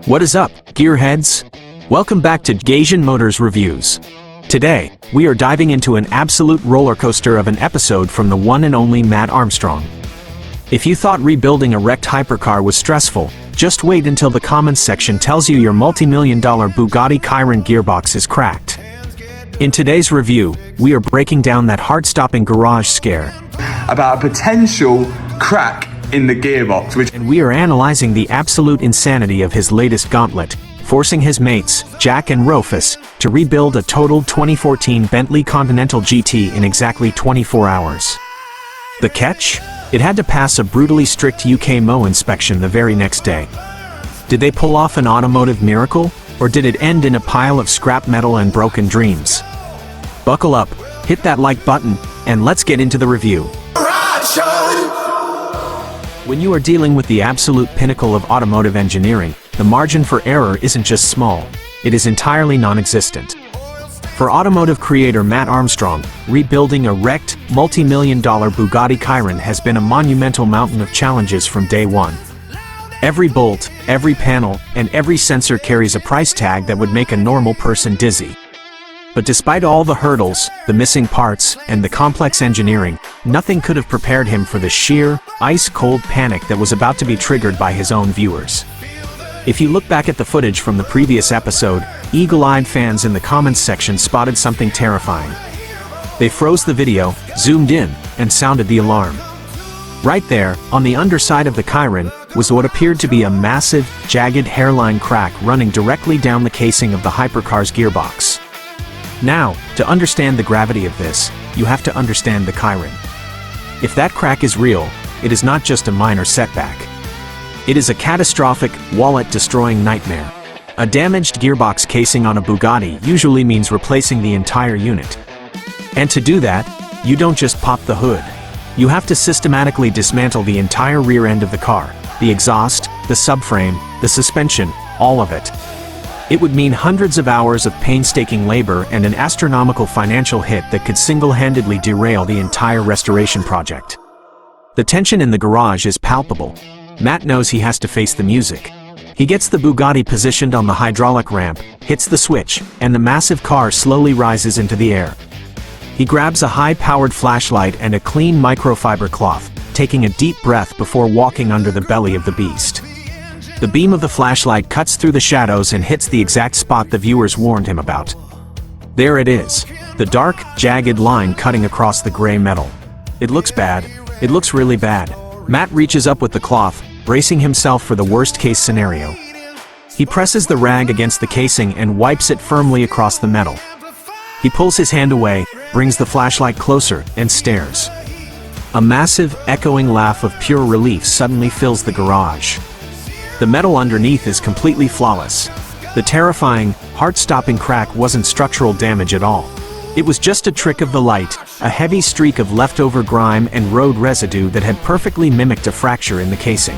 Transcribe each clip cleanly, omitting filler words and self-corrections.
What is up, gearheads? Welcome back to GASION Motors Reviews. Today, we are diving into an absolute roller coaster of an episode from the one and only Matt Armstrong. If you thought rebuilding a wrecked hypercar was stressful, just wait until the comments section tells you your multi-million-dollar Bugatti Chiron gearbox is cracked. In today's review, we are breaking down that heart-stopping garage scare about a potential crack in the gearbox, and we are analyzing the absolute insanity of his latest Gauntlet, forcing his mates, Jack and Roffus, to rebuild a totaled 2014 Bentley Continental GT in exactly 24 hours. The catch? It had to pass a brutally strict UK MOT inspection the very next day. Did they pull off an automotive miracle, or did it end in a pile of scrap metal and broken dreams? Buckle up, hit that like button, and let's get into the review. When you are dealing with the absolute pinnacle of automotive engineering, the margin for error isn't just small, it is entirely non-existent. For automotive creator Matt Armstrong, rebuilding a wrecked, multi-million-dollar Bugatti Chiron has been a monumental mountain of challenges from day one. Every bolt, every panel, and every sensor carries a price tag that would make a normal person dizzy. But despite all the hurdles, the missing parts, and the complex engineering, nothing could have prepared him for the sheer, ice-cold panic that was about to be triggered by his own viewers. If you look back at the footage from the previous episode, eagle-eyed fans in the comments section spotted something terrifying. They froze the video, zoomed in, and sounded the alarm. Right there, on the underside of the Chiron, was what appeared to be a massive, jagged hairline crack running directly down the casing of the hypercar's gearbox. Now, to understand the gravity of this, you have to understand the Chiron. If that crack is real, it is not just a minor setback. It is a catastrophic, wallet-destroying nightmare. A damaged gearbox casing on a Bugatti usually means replacing the entire unit. And to do that, you don't just pop the hood. You have to systematically dismantle the entire rear end of the car, the exhaust, the subframe, the suspension, all of it. It would mean hundreds of hours of painstaking labor and an astronomical financial hit that could single-handedly derail the entire restoration project. The tension in the garage is palpable. Matt knows he has to face the music. He gets the Bugatti positioned on the hydraulic ramp, hits the switch, and the massive car slowly rises into the air. He grabs a high-powered flashlight and a clean microfiber cloth, taking a deep breath before walking under the belly of the beast. The beam of the flashlight cuts through the shadows and hits the exact spot the viewers warned him about. There it is, the dark, jagged line cutting across the gray metal. It looks bad. It looks really bad. Matt reaches up with the cloth, bracing himself for the worst-case scenario. He presses the rag against the casing and wipes it firmly across the metal. He pulls his hand away, brings the flashlight closer, and stares. A massive, echoing laugh of pure relief suddenly fills the garage. The metal underneath is completely flawless. The terrifying, heart-stopping crack wasn't structural damage at all. It was just a trick of the light, a heavy streak of leftover grime and road residue that had perfectly mimicked a fracture in the casing.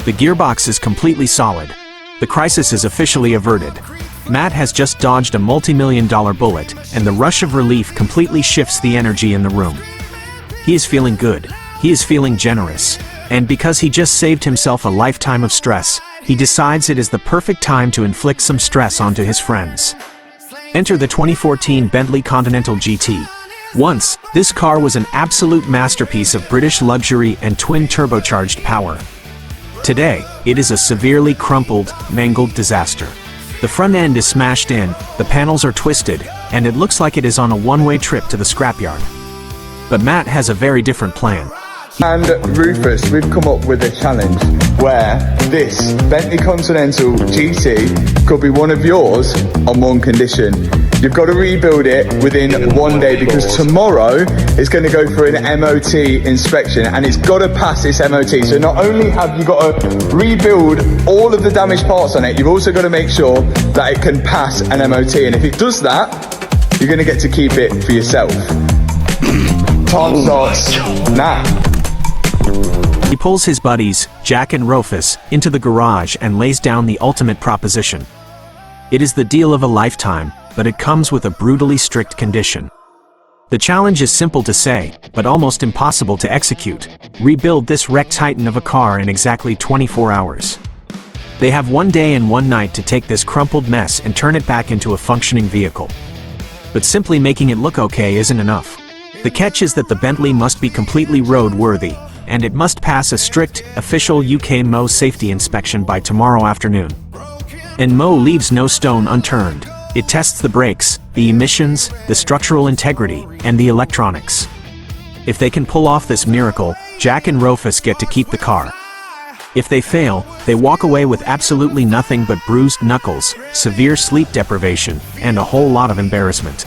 The gearbox is completely solid. The crisis is officially averted. Matt has just dodged a multi-million-dollar bullet, and the rush of relief completely shifts the energy in the room. He is feeling good. He is feeling generous. And because he just saved himself a lifetime of stress, he decides it is the perfect time to inflict some stress onto his friends. Enter the 2014 Bentley Continental GT. Once, this car was an absolute masterpiece of British luxury and twin turbocharged power. Today, it is a severely crumpled, mangled disaster. The front end is smashed in, the panels are twisted, and it looks like it is on a one-way trip to the scrapyard. But Matt has a very different plan. And Rufus, we've come up with a challenge where this Bentley Continental GT could be one of yours on one condition. You've got to rebuild it within 1 day, because tomorrow it's going to go for an MOT inspection and it's got to pass this MOT. So not only have you got to rebuild all of the damaged parts on it, you've also got to make sure that it can pass an MOT. And if it does that, you're going to get to keep it for yourself. Time starts now. He pulls his buddies, Jack and Roffus, into the garage and lays down the ultimate proposition. It is the deal of a lifetime, but it comes with a brutally strict condition. The challenge is simple to say, but almost impossible to execute. Rebuild this wrecked titan of a car in exactly 24 hours. They have one day and one night to take this crumpled mess and turn it back into a functioning vehicle. But simply making it look okay isn't enough. The catch is that the Bentley must be completely road-worthy, and it must pass a strict, official UK MOT safety inspection by tomorrow afternoon. And MOT leaves no stone unturned. It tests the brakes, the emissions, the structural integrity, and the electronics. If they can pull off this miracle, Jack and Roffus get to keep the car. If they fail, they walk away with absolutely nothing but bruised knuckles, severe sleep deprivation, and a whole lot of embarrassment.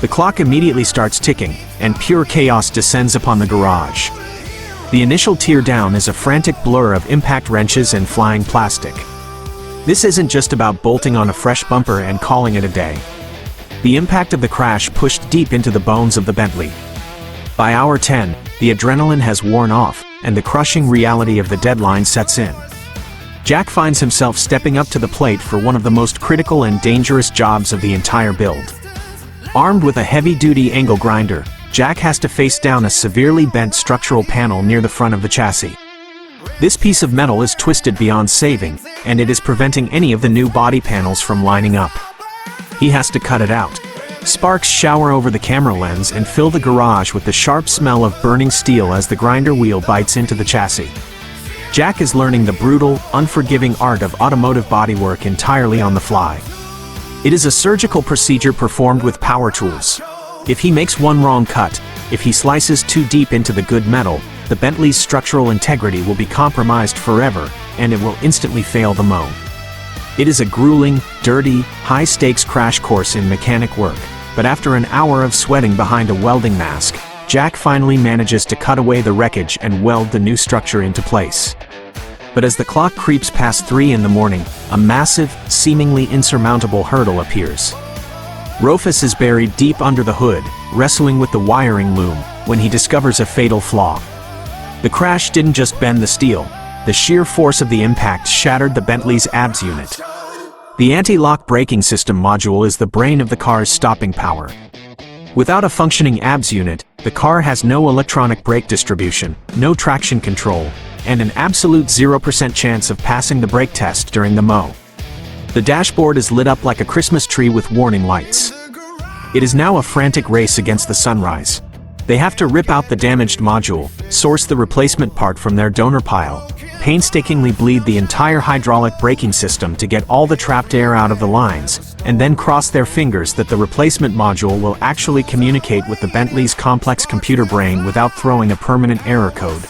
The clock immediately starts ticking, and pure chaos descends upon the garage. The initial tear down is a frantic blur of impact wrenches and flying plastic. This isn't just about bolting on a fresh bumper and calling it a day. The impact of the crash pushed deep into the bones of the Bentley. By hour 10, the adrenaline has worn off, and the crushing reality of the deadline sets in. Jack finds himself stepping up to the plate for one of the most critical and dangerous jobs of the entire build. Armed with a heavy-duty angle grinder, Jack has to face down a severely bent structural panel near the front of the chassis. This piece of metal is twisted beyond saving, and it is preventing any of the new body panels from lining up. He has to cut it out. Sparks shower over the camera lens and fill the garage with the sharp smell of burning steel as the grinder wheel bites into the chassis. Jack is learning the brutal, unforgiving art of automotive bodywork entirely on the fly. It is a surgical procedure performed with power tools. If he makes one wrong cut, if he slices too deep into the good metal, the Bentley's structural integrity will be compromised forever, and it will instantly fail the MOT. It is a grueling, dirty, high-stakes crash course in mechanic work, but after an hour of sweating behind a welding mask, Jack finally manages to cut away the wreckage and weld the new structure into place. But as the clock creeps past 3 in the morning, a massive, seemingly insurmountable hurdle appears. Roffus is buried deep under the hood, wrestling with the wiring loom, when he discovers a fatal flaw. The crash didn't just bend the steel. The sheer force of the impact shattered the Bentley's ABS unit. The anti-lock braking system module is the brain of the car's stopping power. Without a functioning ABS unit, the car has no electronic brake distribution, no traction control, and an absolute 0% chance of passing the brake test during the MOT. The dashboard is lit up like a Christmas tree with warning lights. It is now a frantic race against the sunrise. They have to rip out the damaged module, source the replacement part from their donor pile, painstakingly bleed the entire hydraulic braking system to get all the trapped air out of the lines, and then cross their fingers that the replacement module will actually communicate with the Bentley's complex computer brain without throwing a permanent error code.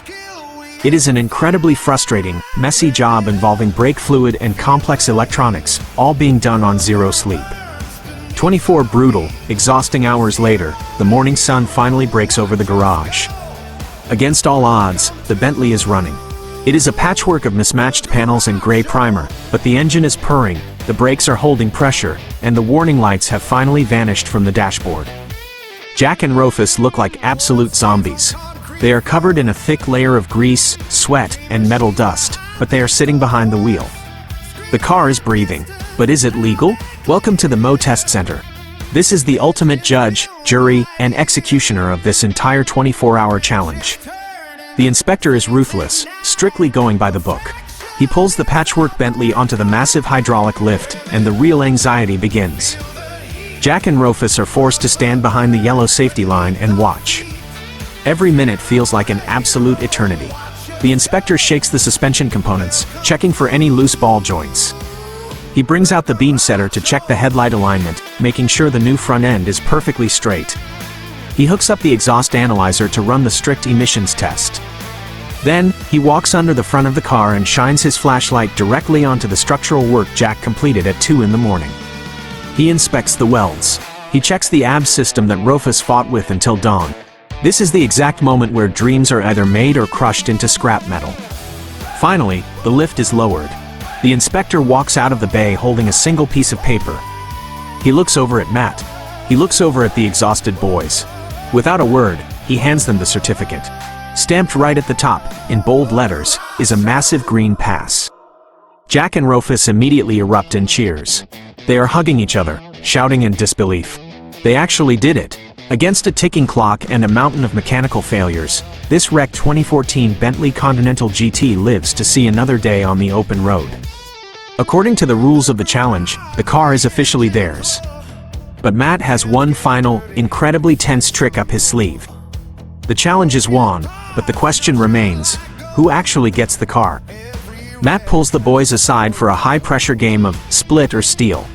It is an incredibly frustrating, messy job involving brake fluid and complex electronics, all being done on zero sleep. 24 brutal, exhausting hours later, the morning sun finally breaks over the garage. Against all odds, the Bentley is running. It is a patchwork of mismatched panels and gray primer, but the engine is purring, the brakes are holding pressure, and the warning lights have finally vanished from the dashboard. Jack and Roffus look like absolute zombies. They are covered in a thick layer of grease, sweat, and metal dust, but they are sitting behind the wheel. The car is breathing. But is it legal? Welcome to the MOT Test Center. This is the ultimate judge, jury, and executioner of this entire 24-hour challenge. The inspector is ruthless, strictly going by the book. He pulls the patchwork Bentley onto the massive hydraulic lift, and the real anxiety begins. Jack and Roffus are forced to stand behind the yellow safety line and watch. Every minute feels like an absolute eternity. The inspector shakes the suspension components, checking for any loose ball joints. He brings out the beam setter to check the headlight alignment, making sure the new front end is perfectly straight. He hooks up the exhaust analyzer to run the strict emissions test. Then, he walks under the front of the car and shines his flashlight directly onto the structural work Jack completed at 2 in the morning. He inspects the welds. He checks the ABS system that Roffus fought with until dawn. This is the exact moment where dreams are either made or crushed into scrap metal. Finally, the lift is lowered. The inspector walks out of the bay holding a single piece of paper. He looks over at Matt. He looks over at the exhausted boys. Without a word, he hands them the certificate. Stamped right at the top, in bold letters, is a massive green pass. Jack and Roffus immediately erupt in cheers. They are hugging each other, shouting in disbelief. They actually did it. Against a ticking clock and a mountain of mechanical failures, this wrecked 2014 Bentley Continental GT lives to see another day on the open road. According to the rules of the challenge, the car is officially theirs. But Matt has one final, incredibly tense trick up his sleeve. The challenge is won, but the question remains, who actually gets the car? Matt pulls the boys aside for a high-pressure game of split or steal.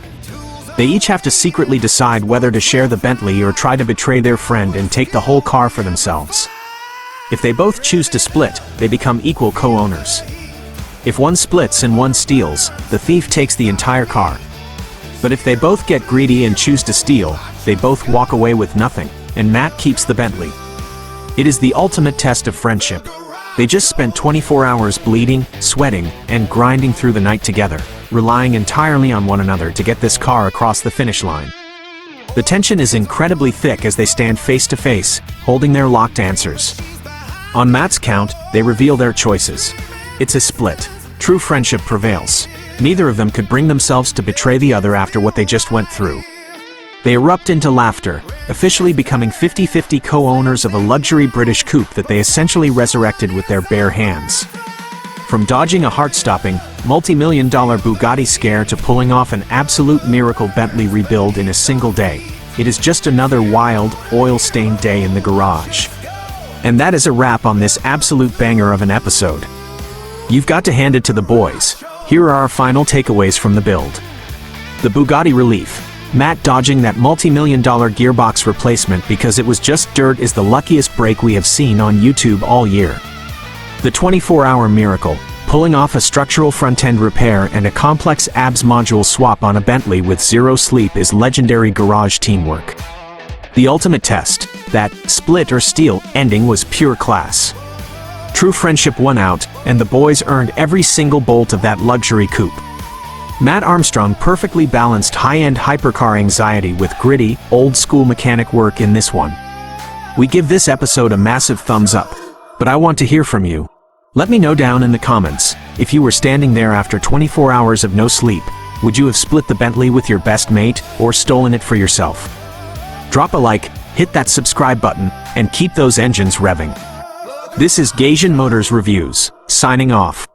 They each have to secretly decide whether to share the Bentley or try to betray their friend and take the whole car for themselves. If they both choose to split, they become equal co-owners. If one splits and one steals, the thief takes the entire car. But if they both get greedy and choose to steal, they both walk away with nothing, and Matt keeps the Bentley. It is the ultimate test of friendship. They just spent 24 hours bleeding, sweating, and grinding through the night together, relying entirely on one another to get this car across the finish line. The tension is incredibly thick as they stand face to face, holding their locked answers. On Matt's count, they reveal their choices. It's a split. True friendship prevails. Neither of them could bring themselves to betray the other after what they just went through. They erupt into laughter, officially becoming 50-50 co-owners of a luxury British coupe that they essentially resurrected with their bare hands. From dodging a heart-stopping, multi-million-dollar Bugatti scare to pulling off an absolute miracle Bentley rebuild in a single day, it is just another wild, oil-stained day in the garage. And that is a wrap on this absolute banger of an episode. You've got to hand it to the boys. Here are our final takeaways from the build. The Bugatti relief. Matt dodging that multi-million-dollar gearbox replacement because it was just dirt is the luckiest break we have seen on YouTube all year. The 24-hour miracle, pulling off a structural front-end repair and a complex ABS module swap on a Bentley with zero sleep is legendary garage teamwork. The ultimate test, that split or steal ending was pure class. True friendship won out, and the boys earned every single bolt of that luxury coupe. Matt Armstrong perfectly balanced high-end hypercar anxiety with gritty, old-school mechanic work in this one. We give this episode a massive thumbs up, but I want to hear from you. Let me know down in the comments, if you were standing there after 24 hours of no sleep, would you have split the Bentley with your best mate, or stolen it for yourself? Drop a like, hit that subscribe button, and keep those engines revving. This is GASION Motors Reviews, signing off.